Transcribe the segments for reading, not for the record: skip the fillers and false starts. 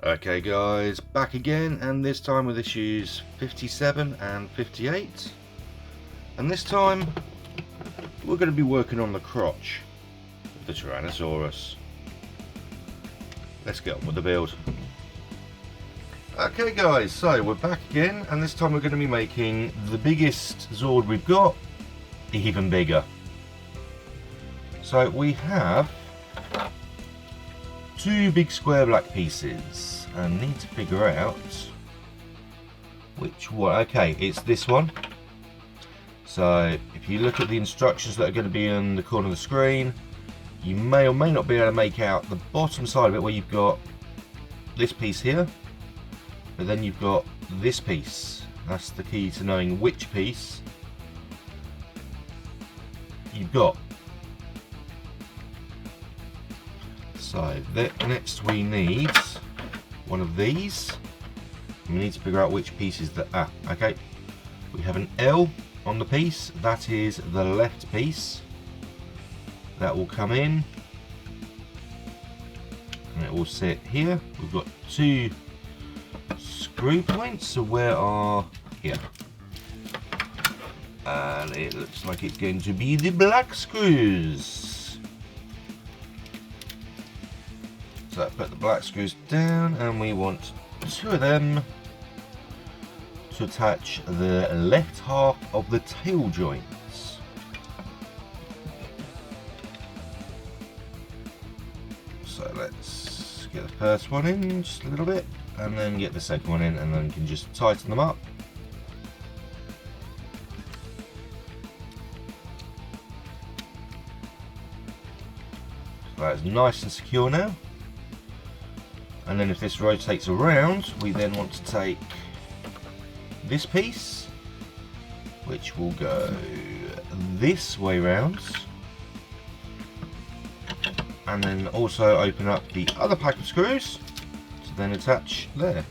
Okay guys, back again, and this time with issues 57 and 58, and this time we're going to be working on the crotch of the Tyrannosaurus. Let's get on with the build. Okay guys, so we're back again, and this time we're going to be making the biggest Zord we've got even bigger. So we have two big square black pieces and need to figure out which one. Okay, it's this one. So if you look at the instructions that are going to be on the corner of the screen, you may or may not be able to make out the bottom side of it, where you've got this piece here, but then you've got this piece. That's the key to knowing which piece you've got. So next we need one of these. We need to figure out which piece is the okay. We have an L on the piece. That is the left piece. That will come in, and it will sit here. We've got two screw points. So where are here? And it looks like it's going to be the black screws. So put the black screws down, and we want two of them to attach the left half of the tail joints. So let's get the first one in just a little bit, and then get the second one in, and then you can just tighten them up. So that's nice and secure now. And then if this rotates around, we then want to take this piece, which will go this way round, and then also open up the other pack of screws to then attach there.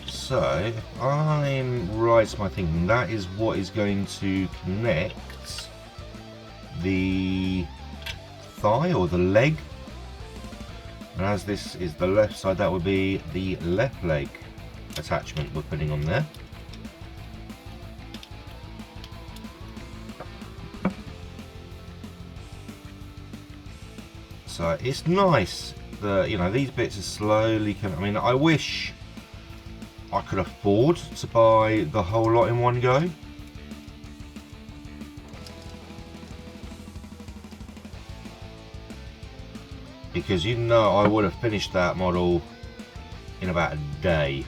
So I'm right in my thinking that is what is going to connect the thigh or the leg, and as this is the left side, that would be the left leg attachment we're putting on there. So it's nice that, you know, these bits are slowly coming. I mean, I wish I could afford to buy the whole lot in one go. Because you know I would have finished that model in about a day.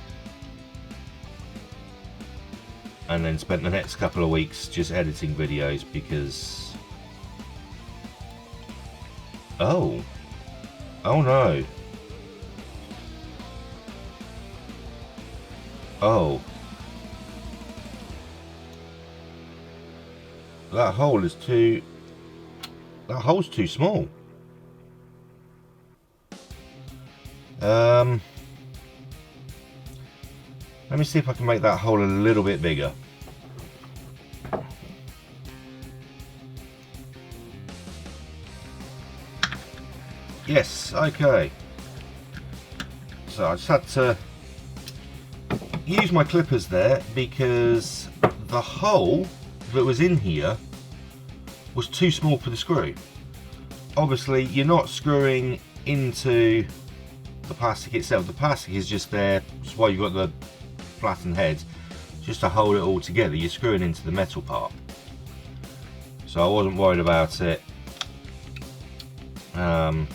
And then spent the next couple of weeks just editing videos because... Oh no. Oh, that hole is too. That hole's too small. Let me see if I can make that hole a little bit bigger. Yes, okay. So I just had to use my clippers there because the hole that was in here was too small for the screw. Obviously you're not screwing into the plastic itself, the plastic is just there, that's why you've got the flattened head, just to hold it all together. You're screwing into the metal part, so I wasn't worried about it not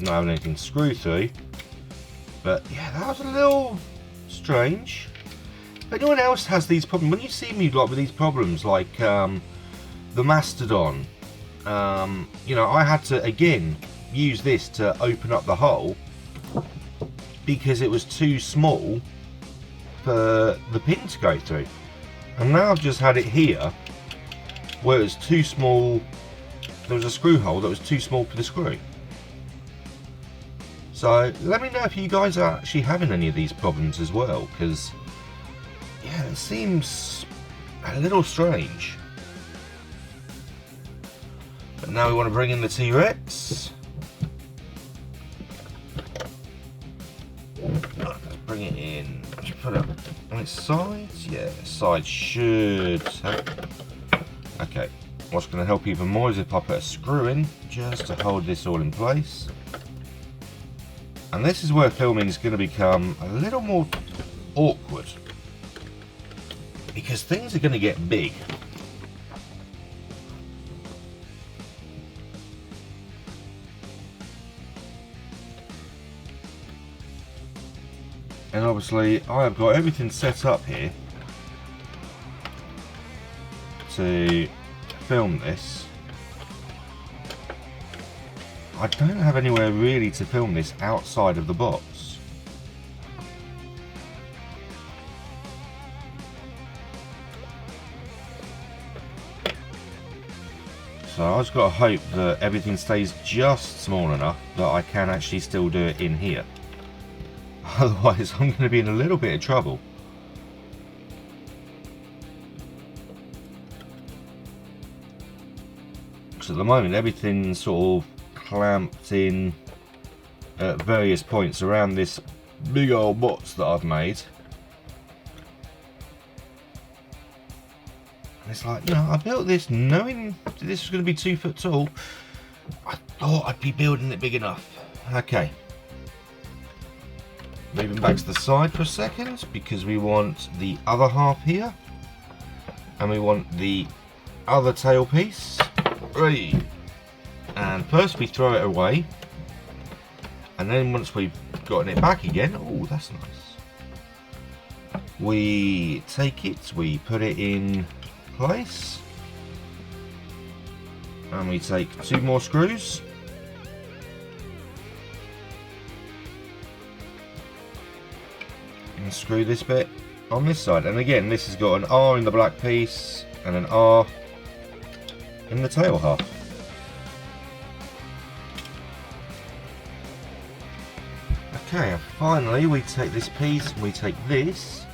having anything to screw through. But yeah, that was a little strange. If anyone else has these problems, when you see me like with these problems, like the Mastodon, you know, I had to again use this to open up the hole because it was too small for the pin to go through. And now I've just had it here where it was too small. There was a screw hole that was too small for the screw. So let me know if you guys are actually having any of these problems as well, because yeah, it seems a little strange. But now we want to bring in the T-Rex. Bring it in. Just put it on its sides. Yeah, sides should help. Okay. What's going to help even more is if I put a screw in just to hold this all in place. And this is where filming is going to become a little more awkward, because things are going to get big. And obviously I have got everything set up here to film this. I don't have anywhere really to film this outside of the box. So I've just got to hope that everything stays just small enough that I can actually still do it in here. Otherwise I'm going to be in a little bit of trouble. Because at the moment everything's sort of clamped in at various points around this big old box that I've made. And it's like, you know, I built this knowing this was going to be 2 foot tall. I thought I'd be building it big enough. Okay. Moving back to the side for a second, because we want the other half here. And we want the other tail piece. Ready. And first we throw it away. And then once we've gotten it back again, oh, that's nice. We take it, we put it in place. And we take 2 more screws. And screw this bit on this side. And again, this has got an R in the black piece and an R in the tail half. Okay, and finally we take this piece and we take this.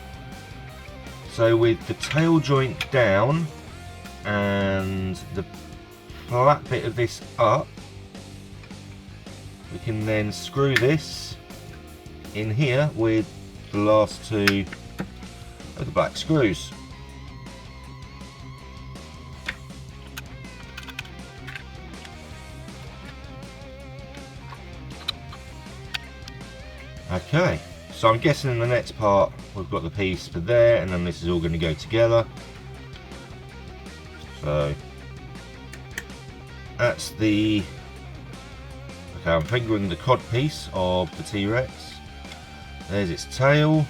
So with the tail joint down and the flat bit of this up, we can then screw this in here with the last 2 of the black screws. Okay, so I'm guessing in the next part we've got the piece for there, and then this is all going to go together. So that's the, okay, I'm fingering the cod piece of the T-Rex. There's its tail.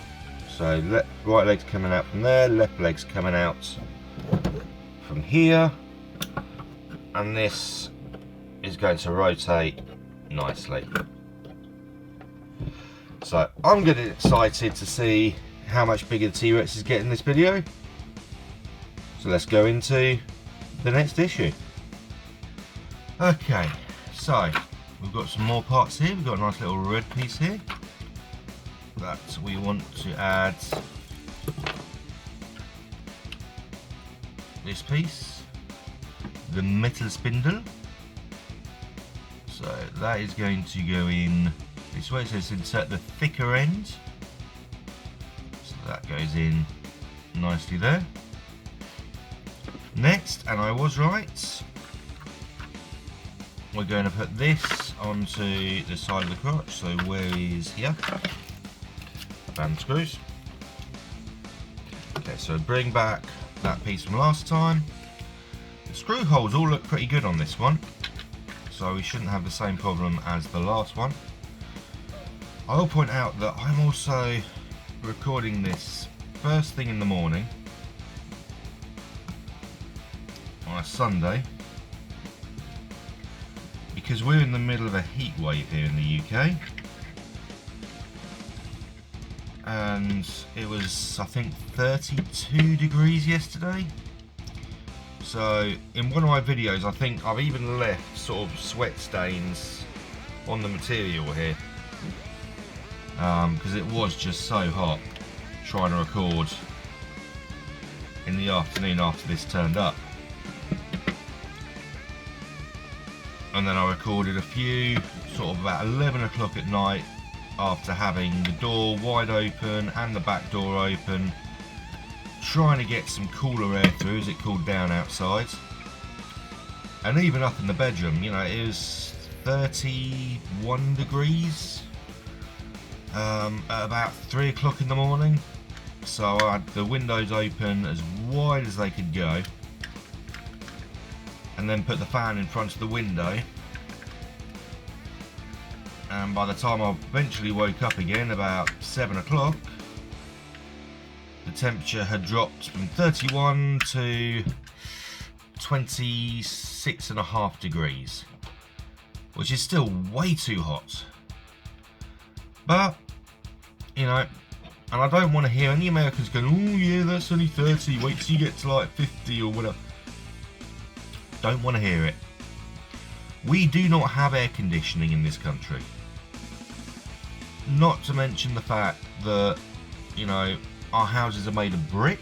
So right leg's coming out from there, left leg's coming out from here, and this is going to rotate nicely. So I'm getting excited to see how much bigger the T-Rex is getting in this video. So let's go into the next issue. Okay, so we've got some more parts here. We've got a nice little red piece here that we want to add this piece, the metal spindle. So that is going to go in this way. So let's insert the thicker end. So that goes in nicely there. Next, and I was right, we're going to put this onto the side of the crotch. So where is here? Band screws. Okay, so bring back that piece from last time. The screw holes all look pretty good on this one, so we shouldn't have the same problem as the last one. I will point out that I'm also recording this first thing in the morning on a Sunday, because we're in the middle of a heat wave here in the UK. And it was, I think, 32 degrees yesterday. So in one of my videos, I think I've even left sort of sweat stains on the material here, because it was just so hot trying to record in the afternoon after this turned up. And then I recorded a few sort of about 11 o'clock at night after having the door wide open and the back door open, trying to get some cooler air through as it cooled down outside. And even up in the bedroom, you know, it was 31 degrees at about 3 o'clock in the morning. So I had the windows open as wide as they could go, and then put the fan in front of the window. And by the time I eventually woke up again about 7 o'clock, the temperature had dropped from 31 to 26.5 degrees, which is still way too hot. But, you know, and I don't want to hear any Americans going, oh yeah, that's only 30, wait till you get to like 50 or whatever. Don't want to hear it. We do not have air conditioning in this country. Not to mention the fact that, you know, our houses are made of brick,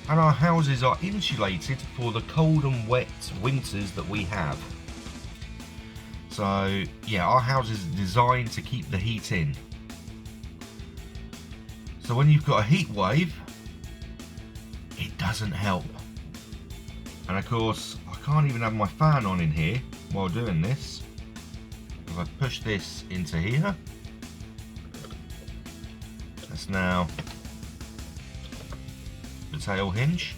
and our houses are insulated for the cold and wet winters that we have. So yeah, our houses are designed to keep the heat in. So when you've got a heat wave, it doesn't help. And of course, I can't even have my fan on in here while doing this. If I push this into here, that's now the tail hinge.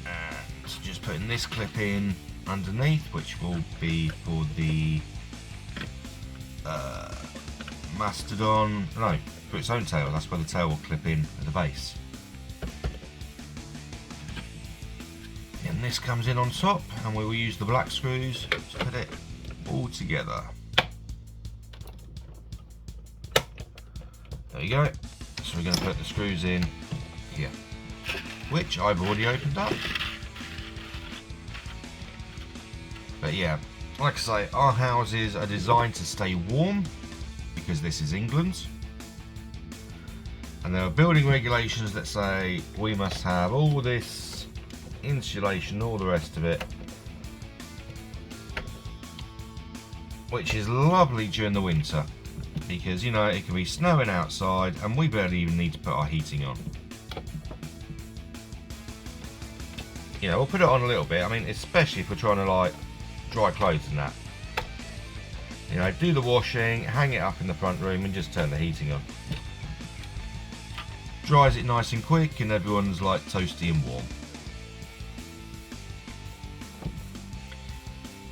And just putting this clip in underneath, which will be for the Mastodon, no, for its own tail. That's where the tail will clip in at the base. And this comes in on top, and we will use the black screws to put it all together. There you go. So we're going to put the screws in here, which I've already opened up. But yeah, like I say, our houses are designed to stay warm because this is England. And there are building regulations that say we must have all this insulation, all the rest of it, which is lovely during the winter because, you know, it can be snowing outside and we barely even need to put our heating on. You know, we'll put it on a little bit, I mean, especially if we're trying to like dry clothes and that. You know, do the washing, hang it up in the front room and just turn the heating on. Dries it nice and quick and everyone's like toasty and warm.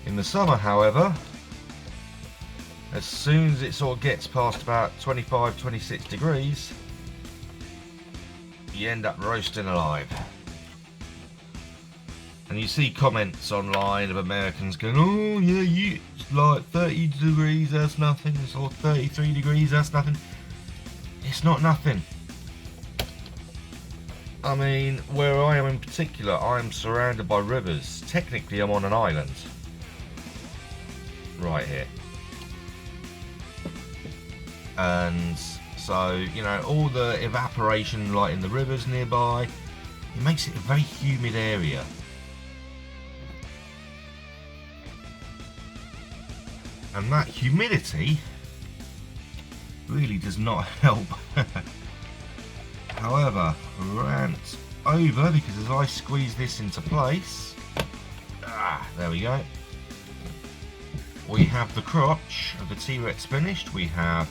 In the summer, however, as soon as it sort of gets past about 25, 26 degrees, you end up roasting alive. And you see comments online of Americans going, oh yeah, it's like 30 degrees, that's nothing, or 33 degrees, that's nothing. It's not nothing. I mean, where I am in particular, I'm surrounded by rivers. Technically, I'm on an island. Right here. And so, you know, all the evaporation like in the rivers nearby, it makes it a very humid area. And that humidity really does not help. However, rant over, because as I squeeze this into place, there we go. We have the crotch of the T-Rex finished. We have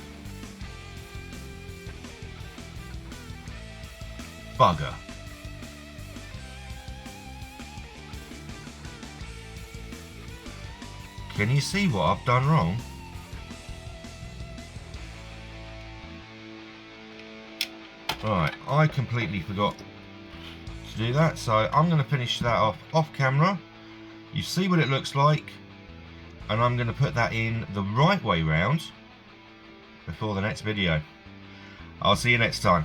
bugger. Can you see what I've done wrong? Right, I completely forgot to do that, so I'm going to finish that off camera. You see what it looks like, and I'm going to put that in the right way round before the next video. I'll see you next time.